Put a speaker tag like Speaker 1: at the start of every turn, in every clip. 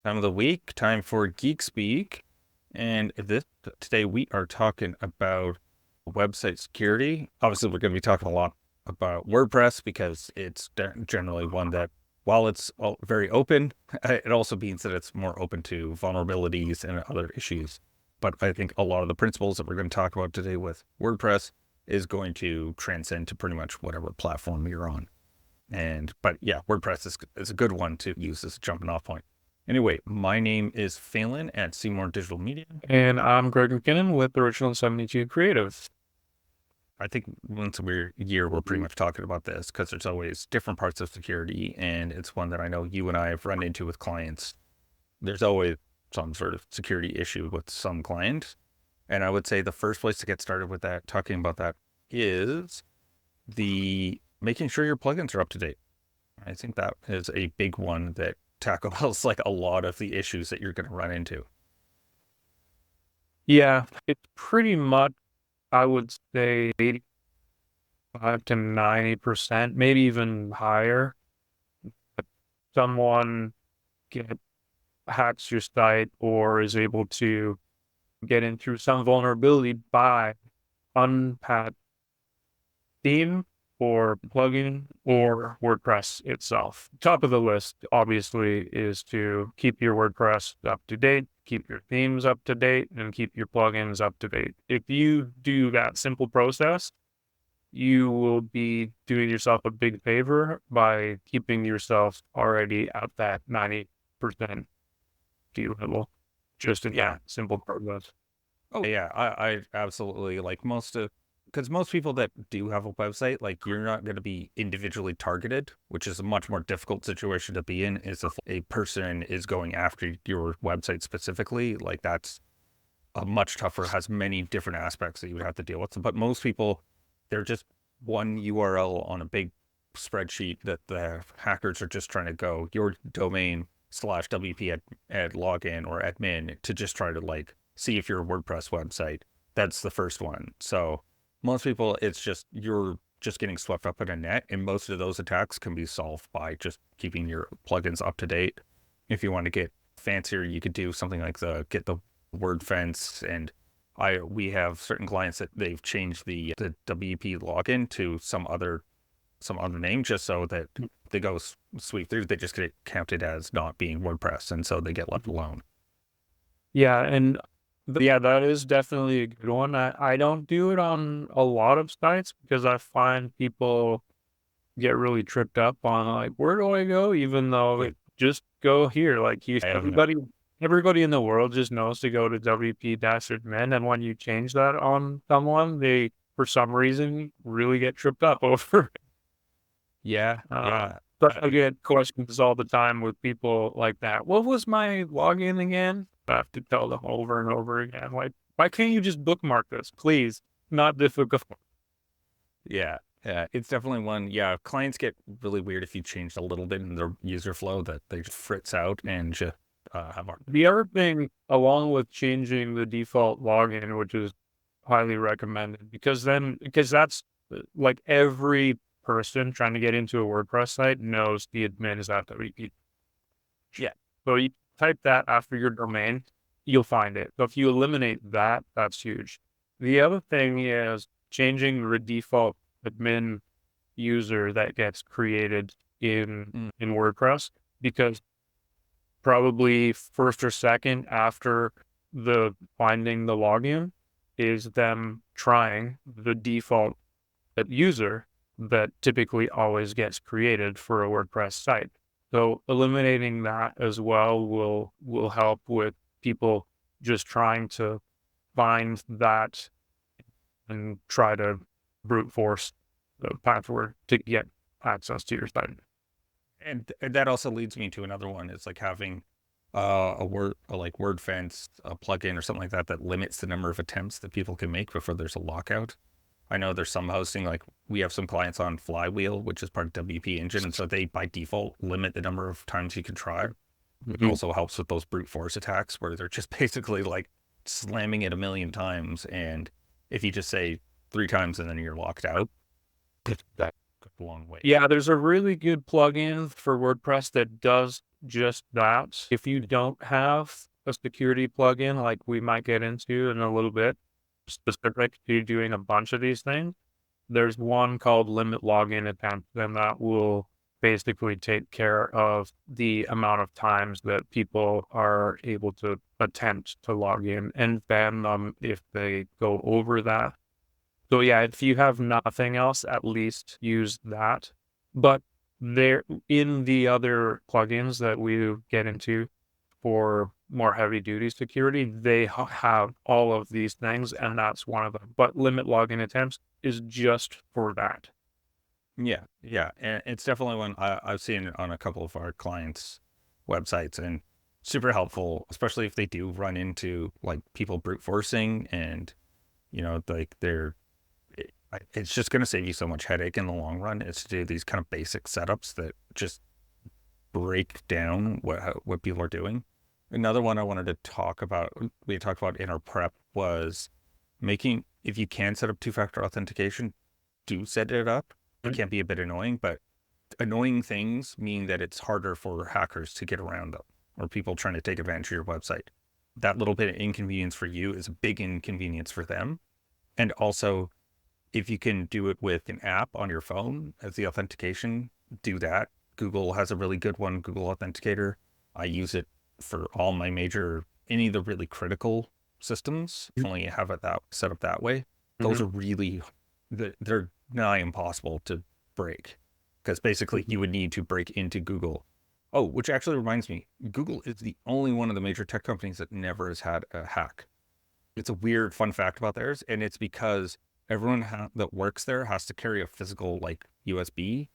Speaker 1: Time of the week, time for Geek Speak. And today we are talking about website security. Obviously, we're going to be talking a lot about WordPress because it's generally one that, while it's very open, it also means that it's more open to vulnerabilities and other issues. But I think a lot of the principles that we're going to talk about today with WordPress is going to transcend to pretty much whatever platform you're on. But yeah, WordPress is a good one to use as a jumping off point. Anyway, my name is Phelan at Seymour Digital Media.
Speaker 2: And I'm Greg McKinnon with Original 72 Creative.
Speaker 1: I think once a year, we're pretty much talking about this because there's always different parts of security. And it's one that I know you and I have run into with clients. There's always some sort of security issue with some clients. And I would say the first place to get started with that, talking about that, is the making sure your plugins are up to date. I think that is a big one that tackles like a lot of the issues that you're going to run into.
Speaker 2: Yeah, it's pretty much, I would say, 85 to 90%, maybe even higher. If someone hacks your site or is able to get in through some vulnerability by unpatched theme or plugin or WordPress itself. Top of the list, obviously, is to keep your WordPress up to date, keep your themes up to date, and keep your plugins up to date. If you do that simple process, you will be doing yourself a big favor by keeping yourself already at that 90% D level. Just in that simple process.
Speaker 1: Oh yeah, I absolutely like because most people that do have a website, like you're not going to be individually targeted, which is a much more difficult situation to be in. Is if a person is going after your website specifically, like that's a much tougher, has many different aspects that you would have to deal with. But most people, they're just one URL on a big spreadsheet that the hackers are just trying to go your domain slash WP ad login or admin to just try to like see if you're a WordPress website. That's the first one. So most people, it's just you're just getting swept up in a net, and most of those attacks can be solved by just keeping your plugins up to date. If you want to get fancier, you could do something like get the word fence, and we have certain clients that they've changed the WP login to some other name just so that they go sweep through, they just get it counted as not being WordPress, and so they get left alone.
Speaker 2: Yeah, and yeah, that is definitely a good one. I don't do it on a lot of sites because I find people get really tripped up on like, where do I go? Even though like, just go here. Like everybody in the world just knows to go to WP-admin. And when you change that on someone, they, for some reason, really get tripped up over.
Speaker 1: Yeah, yeah.
Speaker 2: But I get questions all the time with people like that. What was my login again? I have to tell them over and over again. Like, why can't you just bookmark this, please? Not difficult.
Speaker 1: Yeah, yeah, it's definitely one. Yeah, clients get really weird if you change a little bit in their user flow that they just fritz out and just have our.
Speaker 2: The other thing, along with changing the default login, which is highly recommended, because that's like every person trying to get into a WordPress site knows the admin is at WP.
Speaker 1: Yeah.
Speaker 2: So you type that after your domain, you'll find it. So if you eliminate that, that's huge. The other thing is changing the default admin user that gets created in WordPress, because probably first or second after the finding the login is them trying the default user that typically always gets created for a WordPress site. So eliminating that as well will help with people just trying to find that and try to brute force the password to get access to your site.
Speaker 1: And that also leads me to another one. It's like having like word fence, a plugin or something like that that limits the number of attempts that people can make before there's a lockout. I know there's some hosting, like we have some clients on Flywheel, which is part of WP Engine, and so they by default limit the number of times you can try. It also helps with those brute force attacks where they're just basically like slamming it a million times, and if you just say 3 times and then you're locked out, that goes a long way.
Speaker 2: Yeah, there's a really good plugin for WordPress that does just that. If you don't have a security plugin, like we might get into in a little bit, specific to doing a bunch of these things, there's one called limit login attempts, and that will basically take care of the amount of times that people are able to attempt to log in and ban them if they go over that. So yeah, if you have nothing else, at least use that. But there, in the other plugins that we get into for more heavy duty security, they have all of these things, and that's one of them. But limit login attempts is just for that.
Speaker 1: Yeah, yeah, and it's definitely one I've seen on a couple of our clients' websites, and super helpful, especially if they do run into like people brute forcing, and like it's just going to save you so much headache in the long run. Is to do these kind of basic setups that just break down what people are doing. Another one I wanted to talk about, we talked about in our prep, was making, if you can set up two-factor authentication, do set it up. It can be a bit annoying, but annoying things mean that it's harder for hackers to get around them, or people trying to take advantage of your website. That little bit of inconvenience for you is a big inconvenience for them. And also, if you can do it with an app on your phone as the authentication, do that. Google has a really good one, Google Authenticator. I use it for all my any of the really critical systems. Only have it set up that way. Those are really, they're nigh impossible to break, because basically you would need to break into Google. Oh, which actually reminds me, Google is the only one of the major tech companies that never has had a hack. It's a weird fun fact about theirs, and it's because everyone that works there has to carry a physical like USB,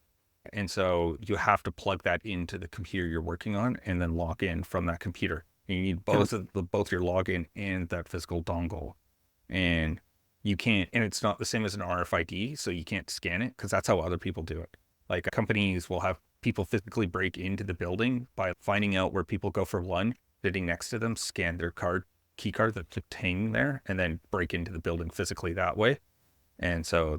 Speaker 1: and so you have to plug that into the computer you're working on and then log in from that computer. And you need both your login and that physical dongle, and you can't. And it's not the same as an RFID, so you can't scan it, because that's how other people do it. Like companies will have people physically break into the building by finding out where people go for lunch, sitting next to them, scan their key card that's obtained there, and then break into the building physically that way. And so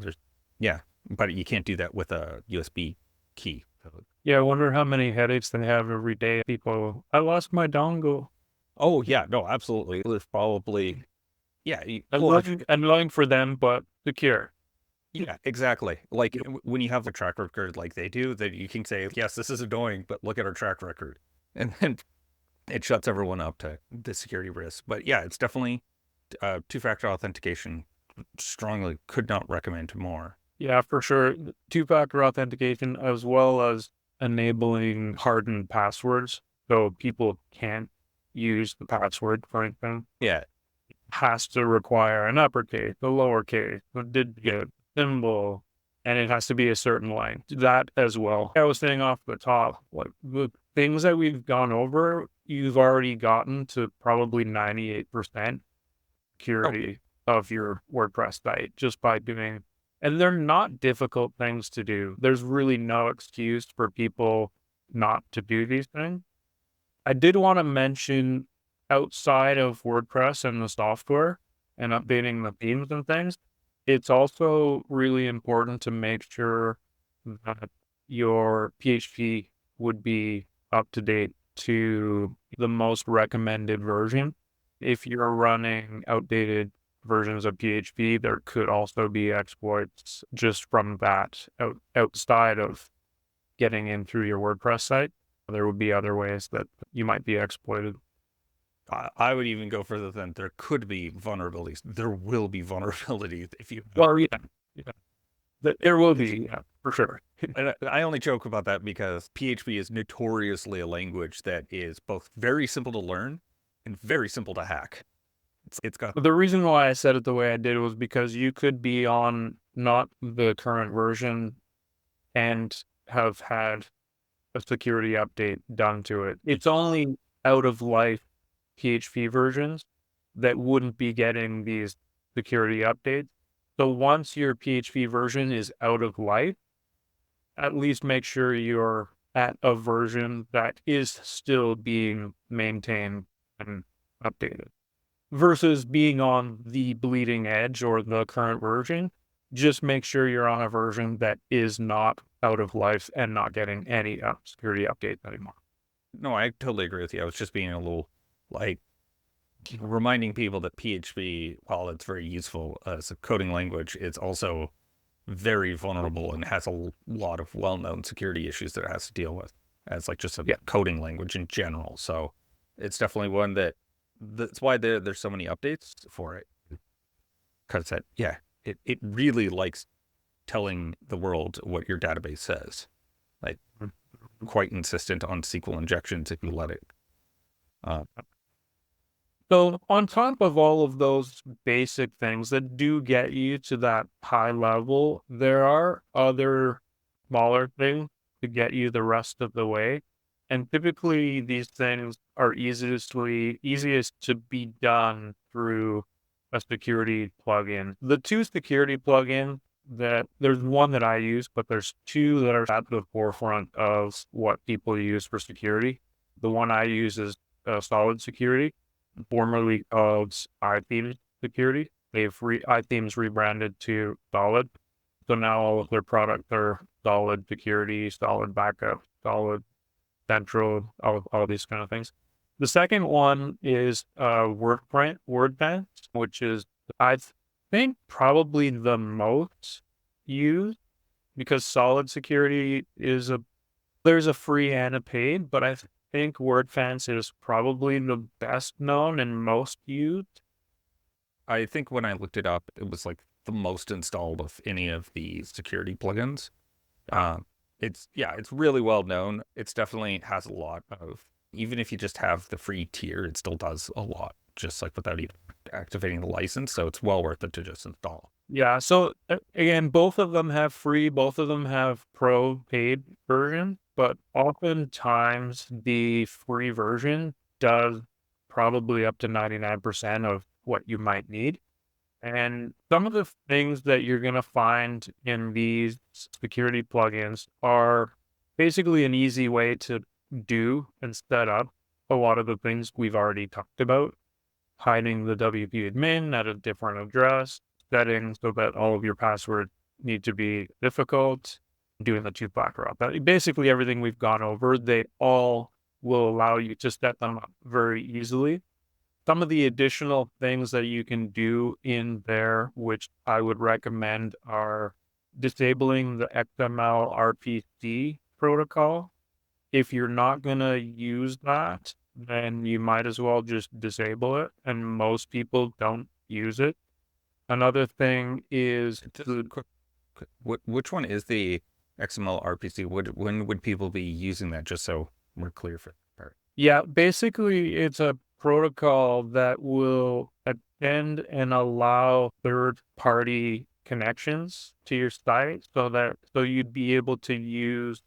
Speaker 1: but you can't do that with a USB key.
Speaker 2: Yeah, I wonder how many headaches they have every day. People, I lost my dongle.
Speaker 1: Oh yeah, no, absolutely. There's probably,
Speaker 2: annoying for them, but secure.
Speaker 1: Yeah, exactly. Like when you have a track record like they do, that you can say, yes, this is annoying, but look at our track record. And then it shuts everyone up to the security risk. But yeah, it's definitely two-factor authentication. Strongly could not recommend more.
Speaker 2: Yeah, for sure. Two-factor authentication, as well as enabling hardened passwords, so people can't use the password, for instance.
Speaker 1: Yeah.
Speaker 2: Has to require an uppercase, a lowercase, a digit, symbol, and it has to be a certain line. That as well. I was saying off the top, like the things that we've gone over, you've already gotten to probably 98% security of your WordPress site just by doing, and they're not difficult things to do. There's really no excuse for people not to do these things. I did want to mention, outside of WordPress and the software and updating the themes and things, it's also really important to make sure that your PHP would be up to date to the most recommended version. If you're running outdated versions of PHP, there could also be exploits just from that outside of getting in through your WordPress site. There would be other ways that you might be exploited.
Speaker 1: I would even go further than there could be vulnerabilities. There will be vulnerabilities if you.
Speaker 2: Well, yeah. There will be, yeah, for sure.
Speaker 1: And I only joke about that because PHP is notoriously a language that is both very simple to learn and very simple to hack. It's got.
Speaker 2: The reason why I said it the way I did was because you could be on not the current version and have had a security update done to it. It's only out of life PHP versions that wouldn't be getting these security updates. So once your PHP version is out of life, at least make sure you're at a version that is still being maintained and updated. Versus being on the bleeding edge or the current version, just make sure you're on a version that is not out of life and not getting any security updates anymore.
Speaker 1: No, I totally agree with you. I was just being a little like reminding people that PHP, while it's very useful as a coding language, it's also very vulnerable and has a lot of well-known security issues that it has to deal with as like just a
Speaker 2: Yeah.
Speaker 1: coding language in general. So it's definitely one that's why there's so many updates for it. Because it really likes telling the world what your database says. Like quite insistent on SQL injections if you let it.
Speaker 2: So on top of all of those basic things that do get you to that high level, there are other smaller things to get you the rest of the way. And typically these things are easiest to be done through a security plugin. The two security plugins that there's one that I use, but there's two that are at the forefront of what people use for security. The one I use is Solid Security, formerly called iThemes Security. iThemes rebranded to Solid. So now all of their products are Solid Security, Solid Backup, Solid Central, all these kind of things. The second one is WordPress, which is, I think, probably the most used, because Solid Security there's a free and a paid, but I think WordFence is probably the best known and most used.
Speaker 1: I think when I looked it up, it was like the most installed of any of the security plugins. It's really well known. It's definitely has a lot of, even if you just have the free tier, it still does a lot, just like without even activating the license. So it's well worth it to just install.
Speaker 2: Yeah, so again, both of them have free, both of them have pro paid version, but oftentimes the free version does probably up to 99% of what you might need. And some of the things that you're going to find in these security plugins are basically an easy way to do and set up a lot of the things we've already talked about. Hiding the WP admin at a different address, setting so that all of your passwords need to be difficult, doing the two-factor authentication. Basically everything we've gone over, they all will allow you to set them up very easily. Some of the additional things that you can do in there, which I would recommend, are disabling the XML RPC protocol. If you're not going to use that, then you might as well just disable it. And most people don't use it. Another thing is
Speaker 1: Which one is the XML RPC? When would people be using that? Just so we're clear for that part.
Speaker 2: Yeah, basically it's a protocol that will attend and allow third-party connections to your site, so you'd be able to use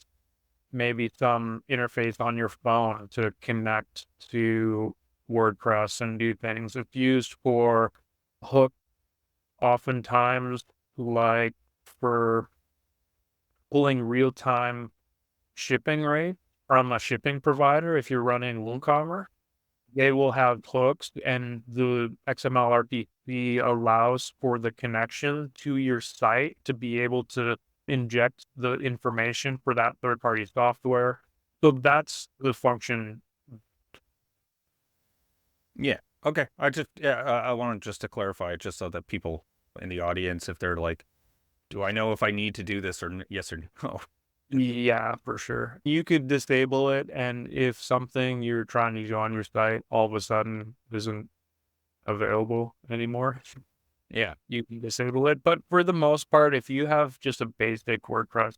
Speaker 2: maybe some interface on your phone to connect to WordPress and do things. It's used for hook, oftentimes, like for pulling real-time shipping rate from a shipping provider. If you're running WooCommerce, they will have hooks, and the XML RPC allows for the connection to your site to be able to inject the information for that third-party software. So that's the function.
Speaker 1: Yeah. Okay. I wanted just to clarify, just so that people in the audience, if they're like, do I know if I need to do this or yes or no?
Speaker 2: Yeah, for sure. You could disable it, and if something you're trying to do on your site all of a sudden isn't available anymore,
Speaker 1: Yeah.
Speaker 2: you can disable it. But for the most part, if you have just a basic WordPress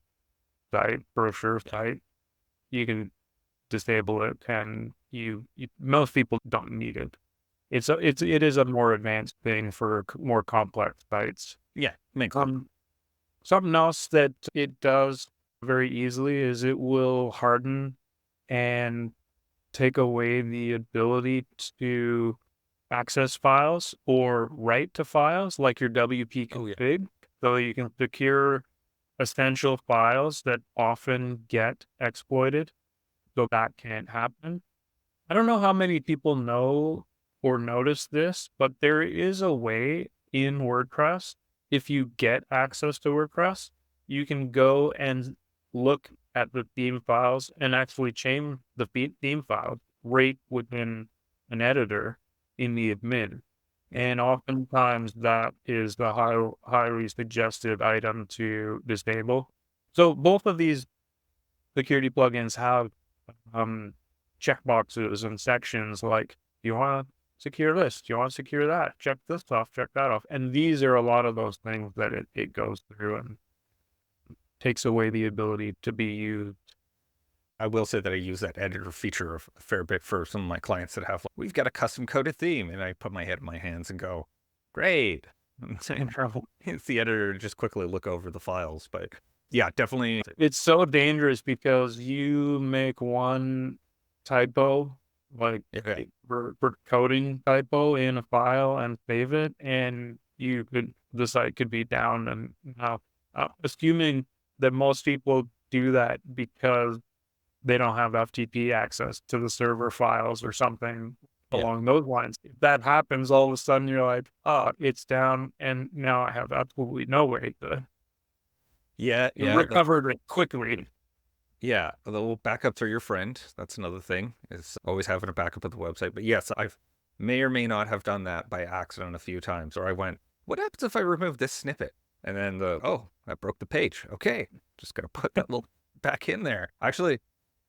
Speaker 2: site, brochure site, you can disable it, and most people don't need it. It is a more advanced thing for more complex sites.
Speaker 1: Yeah. Makes sense.
Speaker 2: Something else that it does very easily is it will harden and take away the ability to access files or write to files like your WP config. So you can secure essential files that often get exploited. So that can't happen. I don't know how many people know or notice this, but there is a way in WordPress, if you get access to WordPress, you can go and look at the theme files and actually change the theme files right within an editor in the admin. And oftentimes that is the highly suggested item to disable. So both of these security plugins have checkboxes and sections like, you want to secure this, you want to secure that, check this off, check that off. And these are a lot of those things that it goes through and takes away the ability to be used.
Speaker 1: I will say that I use that editor feature a fair bit for some of my clients that have, like, we've got a custom coded theme, and I put my head in my hands and go, great. It's the editor to just quickly look over the files. But yeah, definitely.
Speaker 2: It's so dangerous because you make one typo, like
Speaker 1: Okay.
Speaker 2: for coding typo in a file and save it, and the site could be down. And assuming that most people do that because they don't have FTP access to the server files or something
Speaker 1: Yeah.
Speaker 2: along those lines. If that happens, all of a sudden you're like, oh, it's down, and now I have absolutely no way to recover it quickly.
Speaker 1: Yeah, the little backups are your friend. That's another thing, is always having a backup of the website. But yes, I've may or may not have done that by accident a few times. Or I went, what happens if I remove this snippet? And then I broke the page. Okay, just got to put that little back in there. Actually,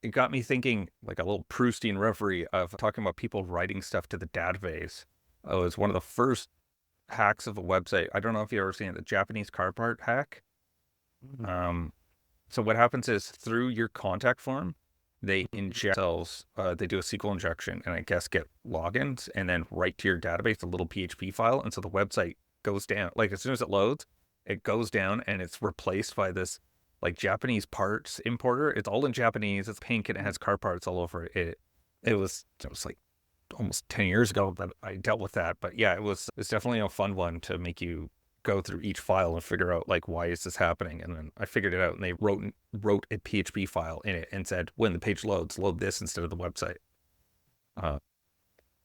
Speaker 1: it got me thinking, like a little Proustian reverie of talking about people writing stuff to the database. It was one of the first hacks of a website. I don't know if you've ever seen it, the Japanese car part hack. So what happens is, through your contact form, they inject themselves, they do a SQL injection, and I guess get logins, and then write to your database a little PHP file. And so the website goes down. Like, as soon as it loads, it goes down, and it's replaced by this like Japanese parts importer. It's all in Japanese. It's pink, and it has car parts all over it. It was like almost 10 years ago that I dealt with that. But yeah, it's definitely a fun one to make you go through each file and figure out, like, why is this happening? And then I figured it out, and they wrote a PHP file in it and said, when the page loads, load this instead of the website.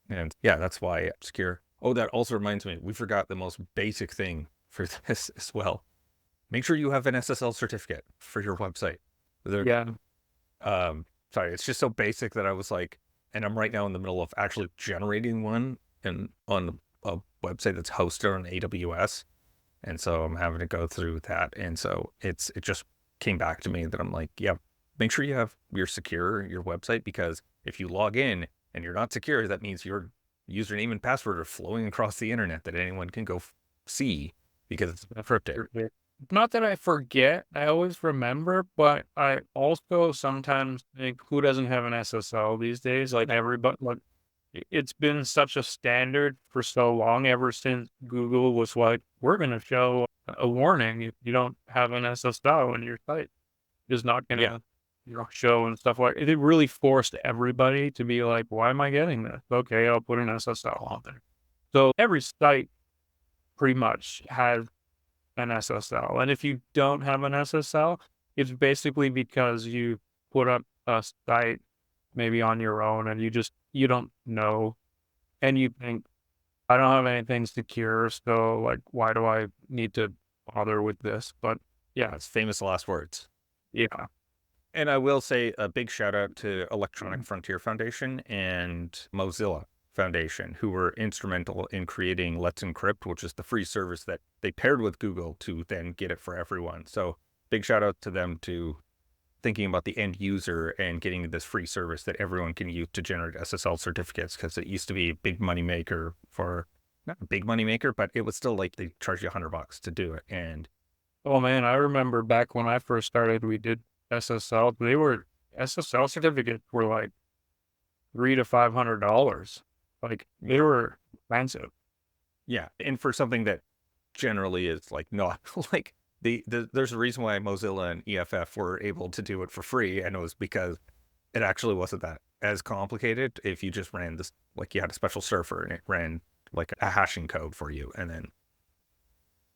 Speaker 1: And yeah, that's why it's secure. Oh, that also reminds me, we forgot the most basic thing for this as well. Make sure you have an SSL certificate for your website. Sorry, it's just so basic that I was like, and I'm right now in the middle of actually generating one on a website that's hosted on AWS. And so I'm having to go through that. And so it just came back to me that I'm like, yeah, make sure you're secure, your website, because if you log in and you're not secure, that means your username and password are flowing across the internet that anyone can go see because it's encrypted.
Speaker 2: Not that I forget, I always remember, but I also sometimes think, who doesn't have an SSL these days? Like, everybody, like, it's been such a standard for so long, ever since Google was like, we're going to show a warning if you don't have an SSL on your site. It's not going to show and stuff like it. It really forced everybody to be like, why am I getting this? Okay, I'll put an SSL on there. So every site pretty much has an SSL. And if you don't have an SSL, it's basically because you put up a site maybe on your own and you don't know, and you think, I don't have anything secure, so like, why do I need to bother with this? But yeah,
Speaker 1: it's famous last words.
Speaker 2: Yeah.
Speaker 1: And I will say a big shout out to Electronic Frontier Foundation and Mozilla Foundation, who were instrumental in creating Let's Encrypt, which is the free service that they paired with Google to then get it for everyone. So big shout out to them to thinking about the end user and getting this free service that everyone can use to generate SSL certificates, because it used to be a big money maker for, not a big money maker, but it was still like they charge you $100 to do it. And
Speaker 2: oh man, I remember back when I first started, we did SSL. SSL certificates were like $300 to $500. Like, they were expensive.
Speaker 1: Yeah, and for something that generally is like not like there's a reason why Mozilla and EFF were able to do it for free, and it was because it actually wasn't that as complicated. If you just ran this, like, you had a special server and it ran like a hashing code for you, and then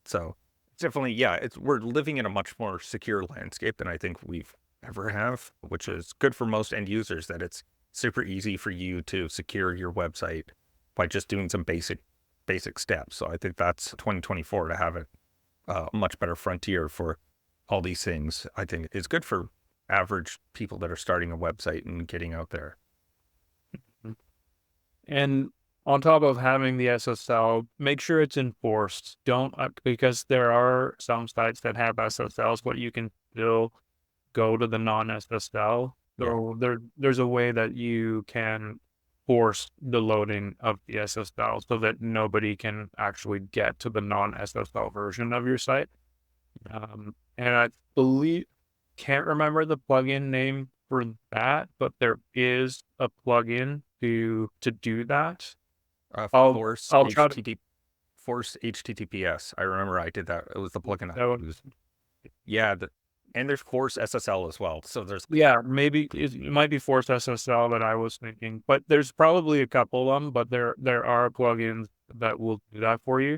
Speaker 1: so it's definitely, yeah, we're living in a much more secure landscape than I think we've ever have, which is good for most end users, that it's super easy for you to secure your website by just doing some basic steps. So I think that's 2024 to have it a much better frontier for all these things. I think it's good for average people that are starting a website and getting out there.
Speaker 2: And on top of having the SSL, make sure it's enforced. Don't, because there are some sites that have SSLs, but you can still go to the non-SSL. So there's a way that you can force the loading of the SSL so that nobody can actually get to the non-SSL version of your site. And I can't remember the plugin name for that, but there is a plugin to do that.
Speaker 1: Force
Speaker 2: I'll try to.
Speaker 1: Force HTTPS. I remember I did that. It was the plugin I
Speaker 2: That
Speaker 1: used. Yeah, and there's Force SSL as well. So there's
Speaker 2: maybe it might be Force SSL that I was thinking, but there's probably a couple of them. But there are plugins that will do that for you.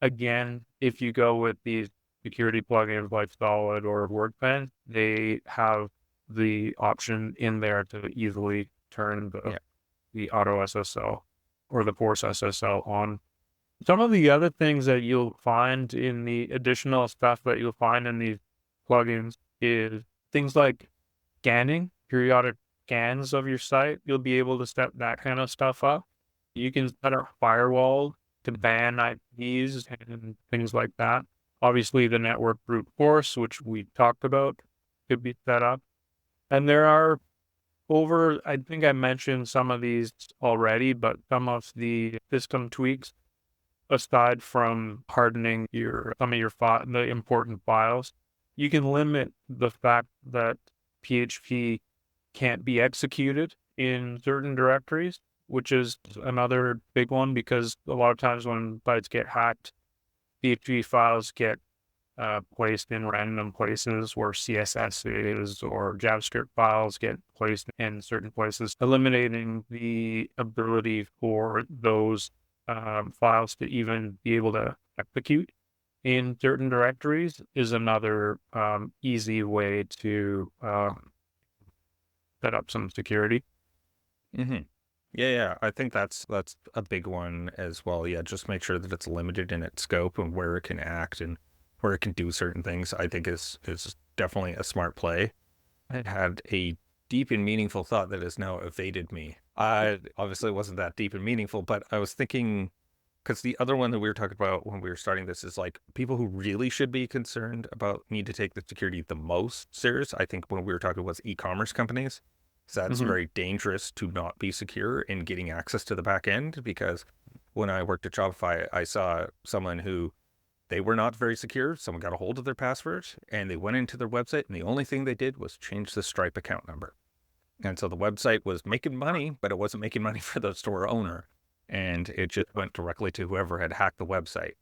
Speaker 2: Again, if you go with these security plugins like Solid or WordPress, they have the option in there to easily turn the auto SSL or the Force SSL on. Some of the other things that you'll find in the additional stuff that you'll find in these plugins is things like scanning, periodic scans of your site. You'll be able to set that kind of stuff up. You can set up firewalls to ban IPs and things like that. Obviously, the network brute force, which we talked about, could be set up. And there are I think I mentioned some of these already, but some of the system tweaks, aside from hardening some of the important files, you can limit the fact that PHP can't be executed in certain directories, which is another big one, because a lot of times when sites get hacked, PHP files get placed in random places where CSS is, or JavaScript files get placed in certain places, eliminating the ability for those files to even be able to execute in certain directories is another easy way to set up some security.
Speaker 1: Mm-hmm. Yeah. I think that's a big one as well. Yeah, just make sure that it's limited in its scope and where it can act and where it can do certain things. I think is definitely a smart play. I had a deep and meaningful thought that has now evaded me. I obviously wasn't that deep and meaningful, but I was thinking, because the other one that we were talking about when we were starting this is like people who really should be concerned about need to take the security the most serious. I think when we were talking was e-commerce companies. So that's very dangerous to not be secure in getting access to the back end, because when I worked at Shopify, I saw someone who they were not very secure. Someone got a hold of their password and they went into their website, and the only thing they did was change the Stripe account number. And so the website was making money, but it wasn't making money for the store owner. And it just went directly to whoever had hacked the website.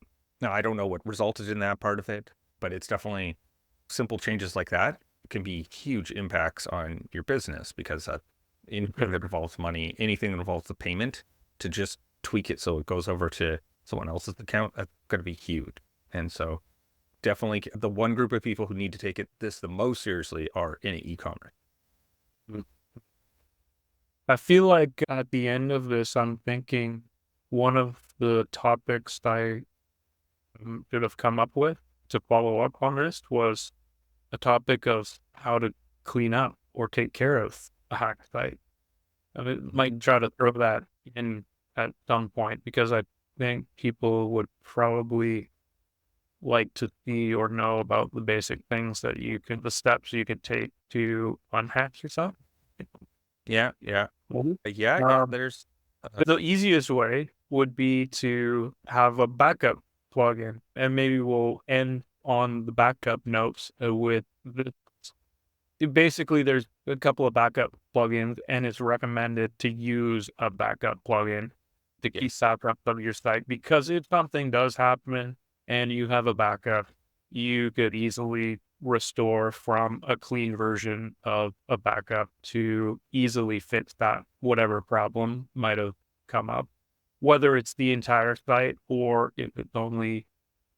Speaker 1: Now, I don't know what resulted in that part of it, but it's definitely simple changes like that can be huge impacts on your business, because anything that involves money, anything that involves the payment, to just tweak it so it goes over to someone else's account, that's going to be huge. And so definitely the one group of people who need to take this the most seriously are in e-commerce.
Speaker 2: I feel like at the end of this, I'm thinking one of the topics I should have come up with to follow up on this was a topic of how to clean up or take care of a hacked site. I might try to throw that in at some point, because I think people would probably like to see or know about the basic things that the steps you can take to unhack yourself.
Speaker 1: Yeah. There's
Speaker 2: the easiest way would be to have a backup plugin, and maybe we'll end on the backup notes with this. Basically, there's a couple of backup plugins, and it's recommended to use a backup plugin to keep backup of your site, because if something does happen and you have a backup, you could easily restore from a clean version of a backup to easily fix that whatever problem might have come up, whether it's the entire site or if it's only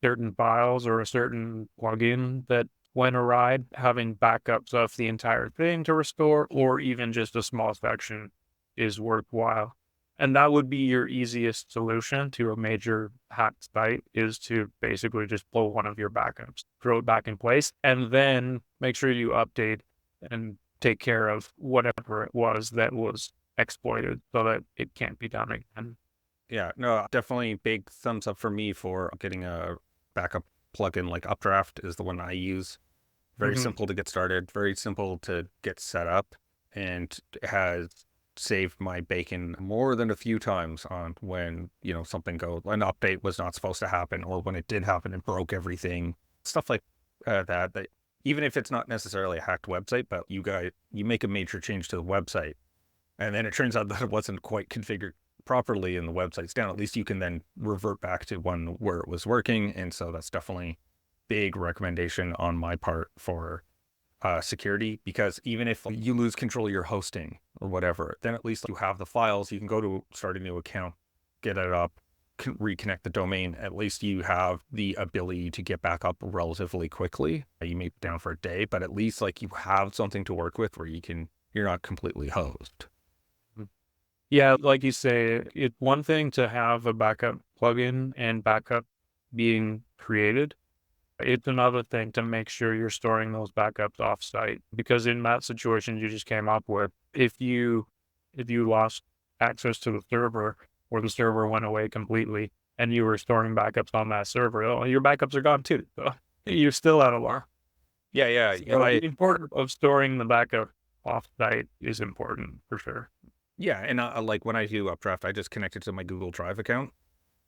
Speaker 2: certain files or a certain plugin that went awry. Having backups of the entire thing to restore, or even just a small section, is worthwhile. And that would be your easiest solution to a major hacked site, is to basically just pull one of your backups, throw it back in place, and then make sure you update and take care of whatever it was that was exploited so that it can't be done again.
Speaker 1: Yeah, no, definitely big thumbs up for me for getting a backup plugin like Updraft is the one I use. Very
Speaker 2: Mm-hmm.
Speaker 1: simple to get started, very simple to get set up, and has saved my bacon more than a few times on when, something an update was not supposed to happen, or when it did happen and broke everything. Stuff like that even if it's not necessarily a hacked website, but you make a major change to the website, and then it turns out that it wasn't quite configured properly and the website's down, at least you can then revert back to one where it was working. And so that's definitely big recommendation on my part for security, because even if you lose control of your hosting or whatever, then at least you have the files. You can go to start a new account, get it up, reconnect the domain. At least you have the ability to get back up relatively quickly. You may be down for a day, but at least you have something to work with where you're not completely hosed.
Speaker 2: Yeah, like you say, it's one thing to have a backup plugin and backup being created. It's another thing to make sure you're storing those backups offsite, because in that situation you just came up with, if you lost access to the server, or the server went away completely and you were storing backups on that server, your backups are gone too. So you're still out of luck.
Speaker 1: Yeah.
Speaker 2: So the importance of storing the backup offsite is important for sure.
Speaker 1: Yeah, and like when I do Updraft, I just connect it to my Google Drive account,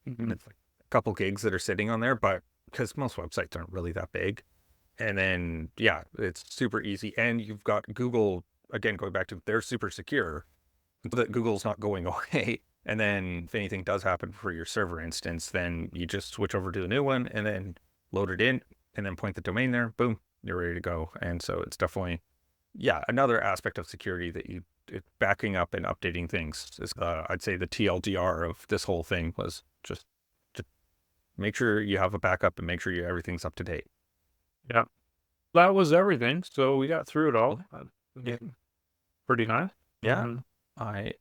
Speaker 1: and
Speaker 2: Mhm.
Speaker 1: it's like a couple gigs that are sitting on there, but because most websites aren't really that big. And then, yeah, it's super easy. And you've got Google, again, going back to they're super secure, so that Google's not going away. And then if anything does happen for your server instance, then you just switch over to a new one and then load it in and then point the domain there. Boom, you're ready to go. And so it's definitely, yeah, another aspect of security that backing up and updating things is, I'd say the TLDR of this whole thing was just make sure you have a backup and make sure everything's up to date.
Speaker 2: Yeah, that was everything. So we got through it all.
Speaker 1: Yeah.
Speaker 2: Pretty nice.
Speaker 1: Yeah.
Speaker 2: Mhm.
Speaker 1: I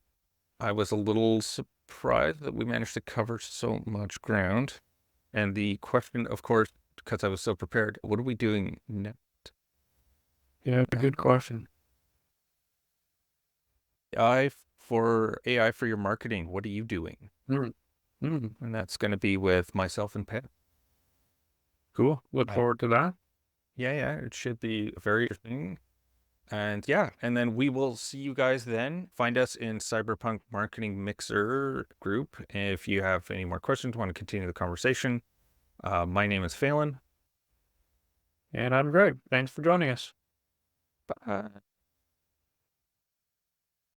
Speaker 1: I was a little surprised that we managed to cover so much ground. And the question, of course, because I was so prepared, what are we doing next?
Speaker 2: Yeah, good question.
Speaker 1: AI for your marketing. What are you doing?
Speaker 2: Mm. Mm.
Speaker 1: And that's going to be with myself and Pat.
Speaker 2: Cool. Look
Speaker 1: Uh,
Speaker 2: forward to that.
Speaker 1: yeah, it should be very interesting. And yeah, and then we will see you guys then. Find us in Cyberpunk Marketing Mixer group if you have any more questions, want to continue the conversation. My name is Phelan.
Speaker 2: And I'm Greg. Thanks for joining us.
Speaker 1: Bye.